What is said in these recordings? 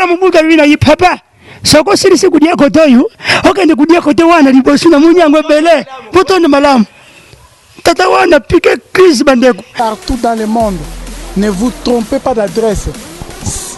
Mpaka mbuga vina yipapa. Soko siri si kudia kotoyu. Okende kudia kote wana libosu na munyango bele. Potonde malamu. Tata wana pique crise bandeko. Partout dans le monde, ne vous trompez pas d'adresse.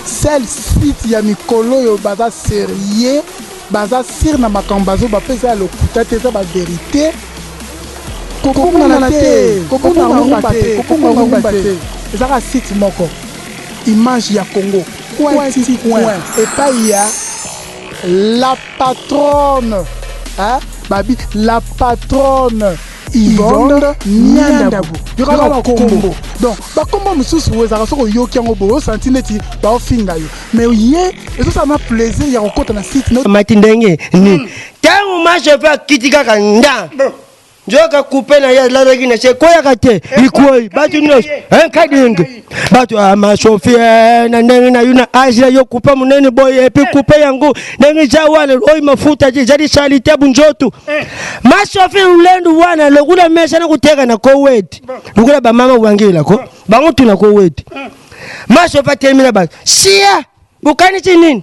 Celle site ya mikolo yo baza sérieux, baza sir na makambazo ba pesa le kutate za ba vérité. Kokonga na te, kokonga ngomba te. Ezaka site moko. Image ya Congo. Point. Et pas il y a la patronne. Hein? Babi, la patronne. Yvonne Nyandabu. Yokala Kombo. Donc, ba kombo mususu wezaka soko yoki yango bo santineti ba ofinga yo. Mais yé, et ça m'a plaisir ya kokota na site no. Matindenge ni. Tangu mashefa kitika kanda. Joka kupena ya ladaki na sekoya kate. Ikoi batu nyos. Kadenge. Batu amasofia na ndenge na yuna Asia yo kupa munene boy epi kupa yangu. Ndenge jawane oi mafuta jadi salite bunjotu. Masofia ulendu wana lokula mesa na kuteka na koweti. Lokula ba mama wangila ko. Bangutu na koweti. Masofia termina ba. Sia bukani nini?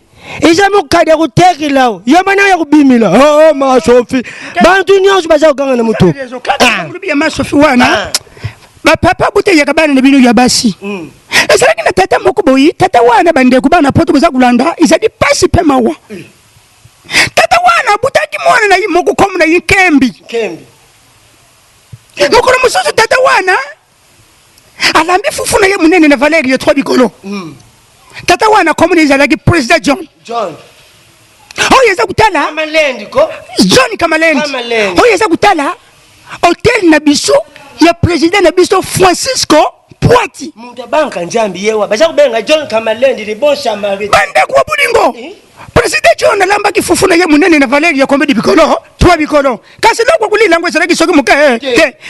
Iza mukada kuteki lao. Yamana ya kubimila. Oh Masofi. Bantu nyonso baza kuganga na mutu. Ngulubi Masofi wana. Ba papa bute yakabana nebino ya basi. Ezalaki na tata moko boyi, tata wana bandeko bana poto boza kulanda, izadi pasi pe mawa. Tata wana butaki mwana na yimoko komu na yikembi. Mokolo mususu tata wana. Alambi fufu na ye munene na Valérie ya 3 bikolo. Tata wana komuniza lagi President John. Oh yeza kutala Kamalendi ko John Kamalendi. Oh yeza kutala hotel na biso ya president na biso Francisco Poiti. Munta banka njambi yewa baza kubenga John Kamalendi le bon Samaritain. Banda kwa bulingo. President John alamba kifufu na ye munene na Valérie ya komedi bikolo 3 bikolo. Kasi lokwa kulila ngwe zalagi soki muka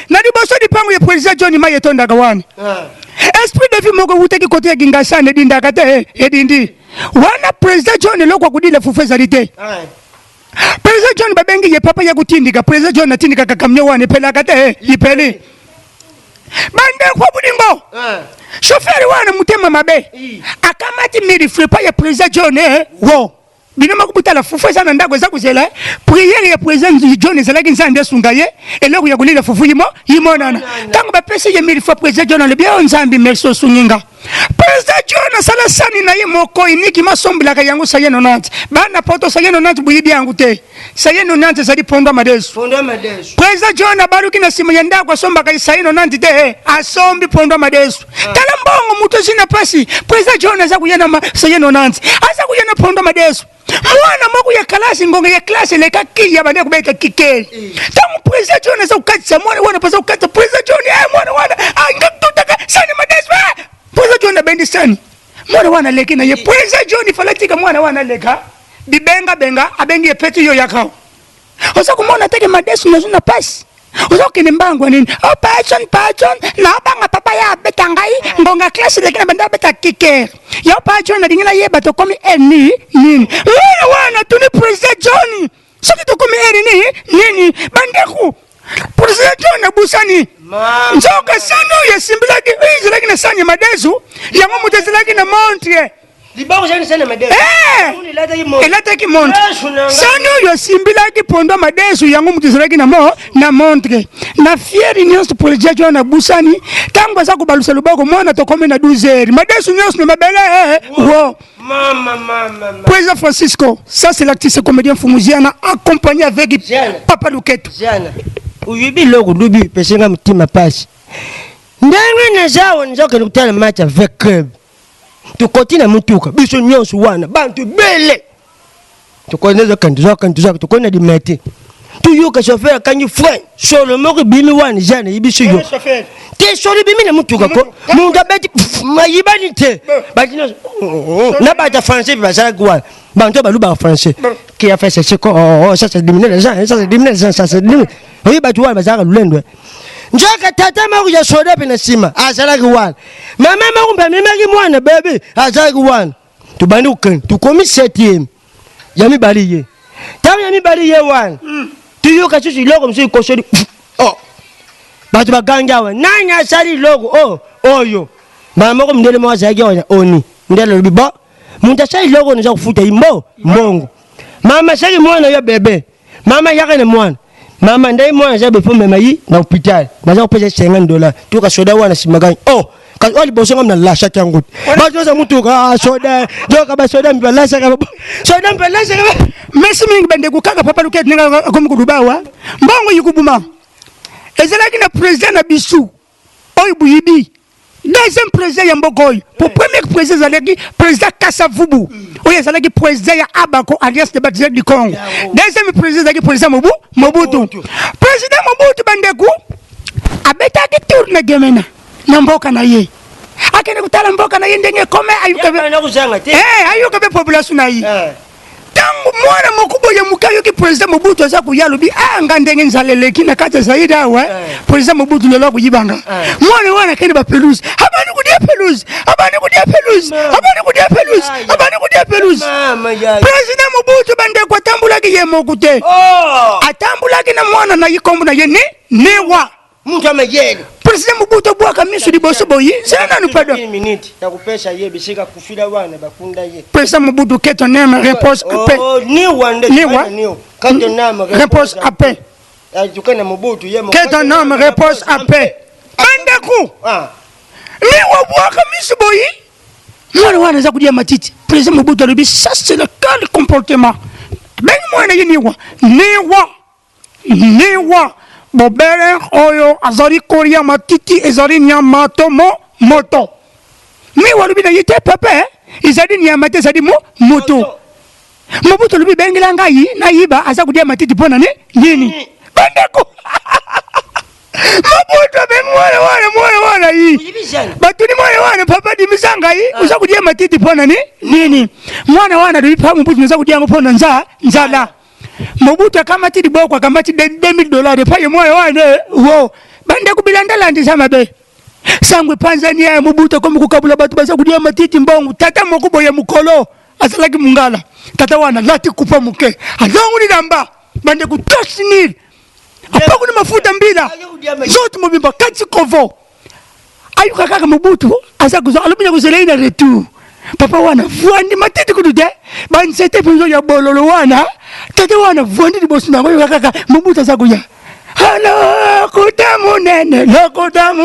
na liboso di pangu ya President John mayetonda kawani. Esprit de vie moko wuteki kote ya gingasane dinda kate edindi wana President John lokwa kudile fufezalite President John babengi ye papa ya kutindika President John natindika kakamnyo wane pela kate ipeli bande kwa bulingo chauffeur wana mutema mabe akamati miri flipa ya President John wo binoma kubutala fufu sana ndago za kuzela prière ya President John zalaki nzande sungaye eloko ya kulila fufu yimo nana tango ba pese ye miri fois President John le bien nzambi merci sunyinga President John sala sani na ye moko iniki masombila ka yango saye 90 bana poto saye 90 buyibi yangu te saye 90 zali pondo madesu President John abaruki na simu yenda kwa somba ka saye 90 te asombi pondo madesu tala mbongo muto sina pasi President John aza kuyena saye 90 aza kuyena pondo madesu mwana moku ya kalasi ngonga ya klase leka kiya bane kubeka kikeli tamu President John aza ukatsa mwana wana pasa ukatsa President John mwana wana ngakutaka sani madesu President John bendi sani mwana wana leki na ye President John falatika mwana wana leka benga abengi ye peti yo yakao osa kumona teke madesu na pasi osa kene mbangwa nini oh patron na banga papa ya betangai ngonga klase leki na banda beta kikeli ya patron na dingina ye bato komi eni nini wana tuni President John soki to komi eni nini bandeku President John abusani nzoka sano ya simbilaki izilaki na sanya madesu ya ngomu tezilaki na montre Libango jani sana madesu elata ki montre sano ya simbilaki pondo madesu ya ngomu tezilaki na montre na fieri nyonso President John abusani tango za kubalusa luboko mwana tokome na 12h madesu nyonso na mabele wo Président Francisco, ça c'est l'actrice comédien Fumuziana accompagné avec Papa Luketo. Uyibi logo dubi pesenga mtima pasi. Ndenge na zawo nzoka nukutala match avec club. Tukotina mutuka biso nyonso wana bantu bele. Tukoneza kanduza tukona dimete. Tuyuka chauffeur kanyi frère solo moko bimi wana jana yibiso yo. Te solo bimi na mutuka ko. Munga beti mayibani te. Bakina na bata français bazala kwa. Bantu baluba français. Qui a fait ce quoi ça c'est diminuer les gens, ça c'est diminuer. Oui batu wana bazala lulendo. Njoka tata mako ya soda pe na sima. Azala kwa. Mama mako mpa mimaki mwana baby. Azala kwa. Tubandi uken. Tukomi 7e. Yami baliye. Tamu yami baliye wana. Tuyuka chuchi logo msui kosori. Oh. Batu baganga wana. Nanya asali logo. Oh. Oyo. Mama mako mndele mwa zage wana. Oni. Ndele lubiba. Muntu sai loko nza kufuta imbo mbongo. Mama sai mwana ya bebe. Mama yake ni mwana. Mama ndai mwana za befo mema yi na hospital. Naza kupesa $50. Tuka soda wana simagani. Oh, kazi wali bosonga mna lasha kyangu. Bazoza mtu ka soda, joka ba soda mbalasha ka. Soda mbalasha ka. Messi mingi bande kukanga papa luket ninga akomukudubawa. Mbongo yikubuma. Ezalaki na president na bisu. Oy buyibi. Deuxième président ya Mbogoy. Pour premier président zalaki président Kassavubu. Oye zalaki président ya Abako alias de Baptiste du Congo. Deuxième président zalaki président Mobutu. Président Mobutu bandeku abetaki tourne gemena na mboka na ye. Akene kutala mboka na ye ndenge kome ayuka be. Ayuka be population na ye. Tangu mwana mokubwa ya mukayo ki president Mobutu aza kuyalubi anga ndenge nzaleleki na kata zaidi awa president Mobutu lelo kuyibanga mwana wana kene ba pelouse abani kudia pelouse president Mobutu bande kwa tambulaki ye mokute atambulaki na mwana na yikombu na ye newa muntu amejele president Mobutu bwaka misu liboso boyi sana nupado minute takupesha ye bishika kufila wana bakunda ye president Mobutu keto neme réponse après ni wande kato nama réponse après tukana Mobutu ye keto neme réponse après bandeku ni wabwaka misu boyi mwana wana za kudia matiti president Mobutu alibi ça c'est le cas de comportement ben mwana ye niwa bobere oyo azari koria matiti ezari nyamato moto mi walubi na yite pepe izadi nyamate zadi moto Mobutu lubi bengila ngai na yiba aza kudia matiti pona nini bandeko Mobutu mwana yi batuni mwana papa di misanga yi uza kudia matiti pona nini mwana wana lubi pa Mobutu uza kudia ngopona nzala Mobutu kama tidi boko kama tidi $2,000 paye moyo wane wo bande kubilanda landi sama be sangwe Tanzania Mobutu komu kukabula batu basa kudia matiti mbongo tata mokubo ya mukolo asalaki mungala tata wana lati kupa muke alongu ni namba bande kutoshi nili apaku ni mafuta mbila zote mobimba kati kovo ayuka kaka Mobutu asa kuzo aluminya kuzeleina na retu papa wana vuandi matiti kudude bansete pinzo ya bololo wana tata wana vuandi libosu na ngoyo kaka Mobutu azakuya halo kudamu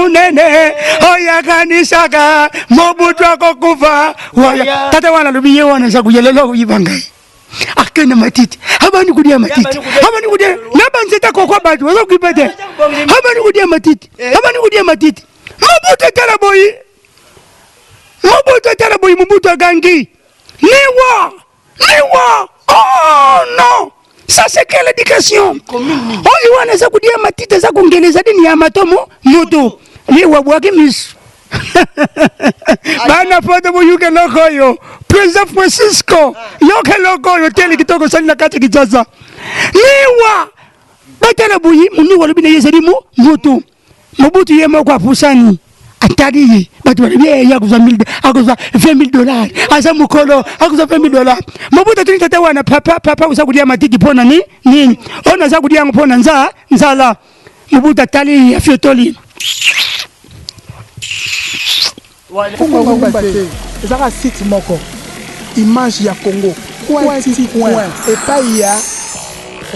nene oya kanisaka Mobutu akokufa waya tata wana lubiye wana azakuya lelo kuyibangai akena matiti habani kudia matiti nabansete kokwa batu wazakupete habani kudia matiti Mobutu taraboyi Mobutu gangi Niwa oh non ça c'est quelle éducation oh wana za kudia matita za kungeleza dini ya matomo mutu Niwa bwaki misu bana foto buyuke lokoyo President Francisco yoke lokoyo tele kitoko sali na kati kijaza Niwa batala buyi muniwa lubina yezali mutu Mobutu yemo kwa pusani atari batu baliye yakuza $20,000 asa mukolo akuza $20,000 Mobutu tuni tata wana papa usakudia matiki pona nini ona zakudia ngopona nzala Mobutu tali afiotoli Congo bate ezaka site moko image ya Congo point et pas il y a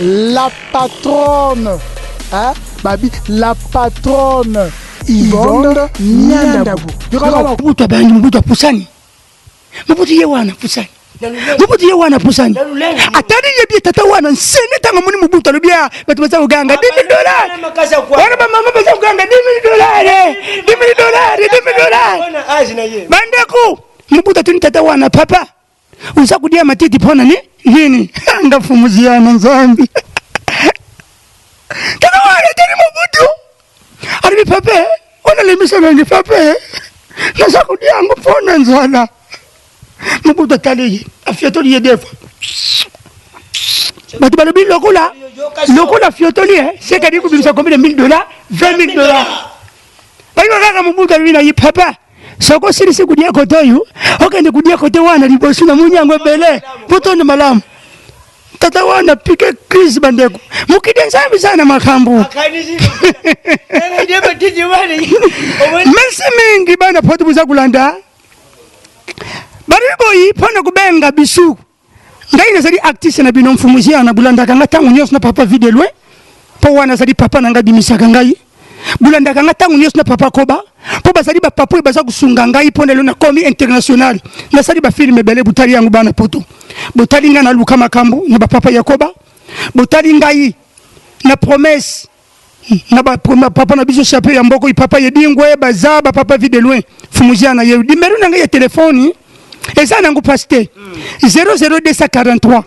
la patronne babi la patronne Yvonne Nyandabu. Mobutu abangi Mobutu pusani. Mobutu ye wana pusani. Atari ye tata wana nsene tanga muni Mobutu alubia batu basa uganga $10,000. Wana ba mama basa uganga $10,000. Bandeko Mobutu atuni tata wana papa. Usa kudia matiti pona nini? Ngafumuziana nzambi. Tata wana tani Mobutu. Aribi pape, ona lemisa nangi pape. Nasa kudiangu pona nzala. Mobutu tali afiotoli yedefa. Batu balobi lokola fiotoli c'est kadi kubimisa combien de $1,000, $20,000. Bayo kaka Mobutu alina yi papa. Soko siri kudia kotoyu, okende kudia kote wana libosu na munyango bele. Potone malamu. Tata wana pike Chris bandeko mukide nsambi sana makambu merci mingi bana potu buza kulanda Bariboyi pona kubenga bisu. Ngai nazali artiste na bino mfumuzia na bulandaka nga tangu nyos na papa vide loin. Po wana zali papa nanga bimisaka ngai. Bulandaka nga tangu nyos na papa koba. Po bazali ba papa e baza kusunga ngai pona lo na komi international. Na sali ba film bele butali yangu bana poto. Butali nga na luka makambo na ba papa yakoba. Butali ngai na promesse. Na ba papa na biso chapeau ya mboko papa yedingwe baza ba papa vide loin. Fumuzia na yeru. Dimero nanga ya telefoni. Et ça, on a passé 00243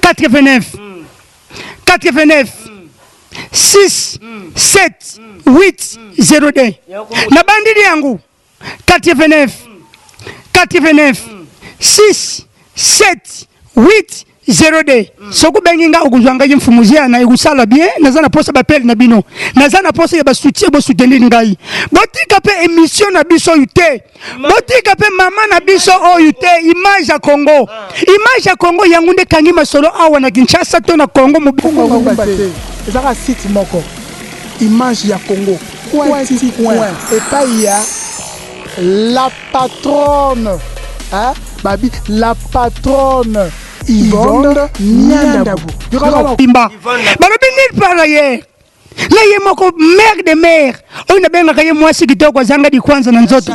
89 89 6 7 8 02. Na bandidi yangu 89 89 6 7 8 02. Soko benginga okuzwanga yimfumuzia na igusala bien nazana posa bapel na bino nazana posa ya basoutie bo soutenir ngai botika pe émission na biso yute botika pe mama na biso o yute image ya Congo yangu nde kangi masolo awa na Kinshasa to na Congo mobungo bate ezaka site moko image ya Congo point et pas il y a la patronne hein babi la patronne Yvonne Niandabu. Bimba. Balobi nil par ailleurs. La yemoko mère de mère. On a bien gagné moi si kitoko zanga di kwanza na nzoto.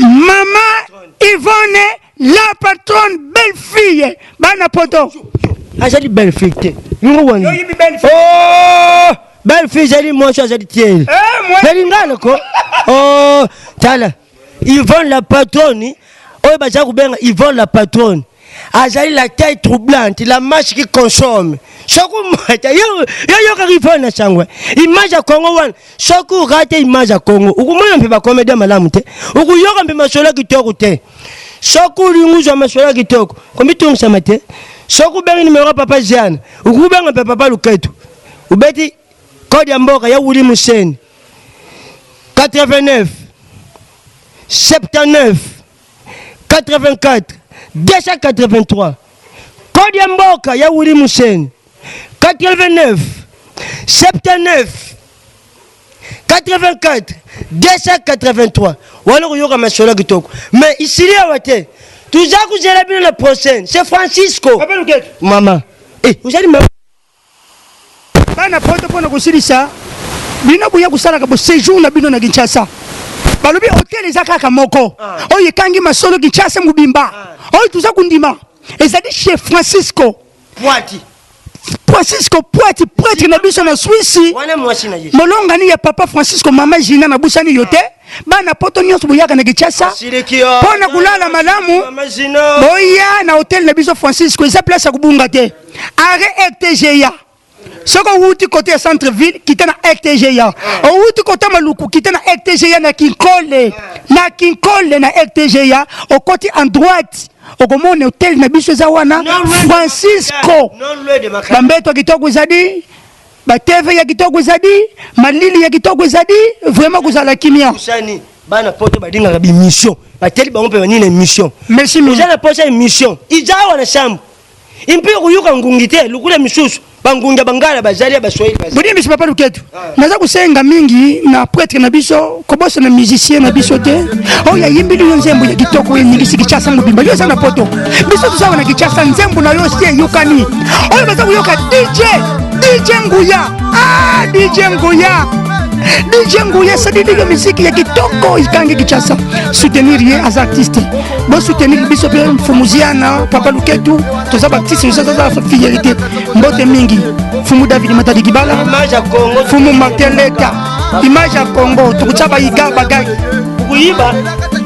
Maman Yvonne la patronne belle fille. Bana poto. Ah j'ai dit belle fille. Oh belle fille j'ai dit moi j'ai dit tiens. Belle ngalo ko. Oh tala. Yvonne la patronne. Oh ba za kubenga Yvonne la patronne. Azali la taille troublante, la marche qui consomme. Choku mata, yo karifo na changwe. Image ya Congo wan, choku rate image ya Congo. Ukumona mpe ba comédien malamu te. Ukuyoka mpe masolo kitoko te. Choku linguzo masolo kitoko. Kombi tumsa mate. Choku bengi numéro papa Jeanne. Ukubenga mpe papa Luketo. Ubeti code ya mboka ya Wuli Museni. 89 79 84 283 code ya mboka ya Wuli Museni 89 79 84 283 wala kuyoka masolo kitoko mais ici là wate tuza kuzela bino la prochaine c'est Francisco mama vous allez bana poto pona kusilisa bino buya kusala ka bo séjour na bino na Kinshasa balobi hotel ezaka moko oyo kangi masolo Kinshasa mubimba oyo tuza kundima ezali chez Francisco Poiti prêtre na biso na Suisse molongani ya papa Francisco mama Gina na busani yote bana poto nyonso buyaka na Kinshasa pona kulala malamu boya na hotel na biso Francisco eza place ya kubunga te arrêt RTGA soko wuti côté ya centre ville kita na RTGA o wuti côté maluku kita na RTGA na Kinkole na RTGA au côté en droite au komone hotel na biso za wana Francisco bambeto kitoko zadi ba TV ya kitoko zadi malili ya kitoko zadi vraiment kuzala kimia usani bana poto badinga ba mission bateli bango pe nini mission merci nous allons poser une mission izawa na chambre impi kuyuka ngungite lukule misusu bangunja bangala bazalia baswahili bodi misi papa Luketo naza kusenga mingi na prêtre na biso kobosa na musicien na biso te o ya yimbili yo nzembo ya kitoko yeningisi Kinshasa ngubimba yo za na poto biso tuzawa na Kinshasa nzembo na yo sie yukani o baza kuyoka DJ Nguya sadidi yo muziki ya kitoko ikange Kinshasa soutenir ye as artiste bo soutenir biso pe Fumuziana papa Luketo toza artiste yo za fierté mbote mingi Fumu David Matadi Kibala image ya Congo Fumu Martin Leta image ya Congo tukuchaba iga bagaki kuiba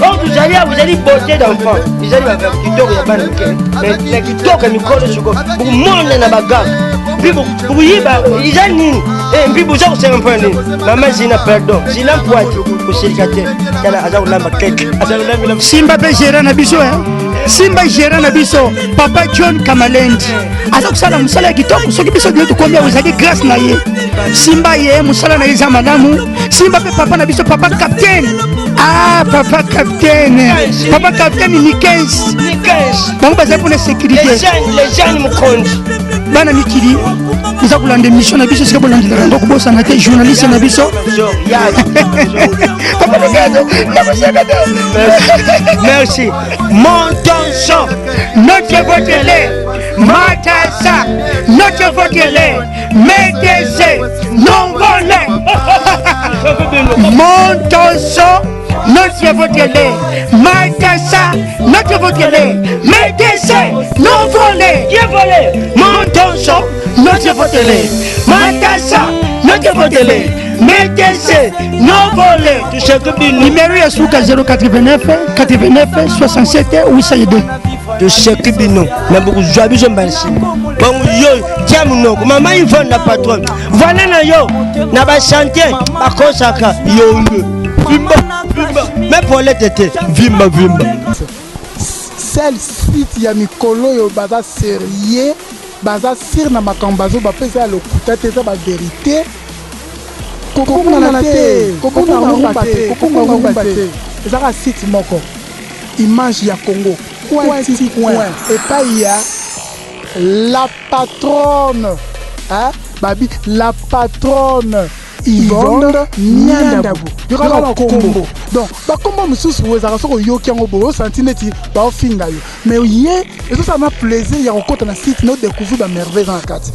oh vous allez beauté d'enfant vous allez avec kitoko ya bana mais kitoko mikolo shuko monde na bagaka bibo kuiba ils nini bibo za kusema mpani mama zina pardon zina poati kusilikate kana aza ulamba cake aza ulamba Simba pe gérant na biso Simba gérant na biso papa John Kamalendi aza kusala musala kitoko soki biso dio tukombia uzali grâce na ye Simba ye musala na iza madamu Simba pe papa na biso papa capitaine papa capitaine ni 15 15 bango baza mpona sécurité les jeunes mokonzi bana mikili eza kolanda émission na biso sika bolandelaka ngo kobosana te journaliste na biso merci Montonso notre vote-le Matassa notre vote-le MDC non volé Montonso notre vote-le Matassa notre vote-le MDC non volé qui est volé Montonso notre vote-le Matassa notre vote-le MDC non volé tu sais que bien numéro ya suka 089 89 67 802 tu sais que bien na beaucoup joie biso mbansi bon yo tiens monoko maman Yvonne la patronne voilà na yo na ba chantier ba kosaka yo vimba mais pour les tété vimba celle site ya mikolo yo baza sérieux baza sir na makambazo ba pesa le kutate za ba vérité kokongana te kokongana te ezaka site moko image ya Congo point et pas il y a la patronne hein babi la patronne Yvonne Nyandabu yokala kombo donc ba kombo mususu wezaka soko yoki yango bo senti neti ba ofinga yo mais ye ezo ça m'a plaisir ya kokota na site no découvrir ba merveille dans la carte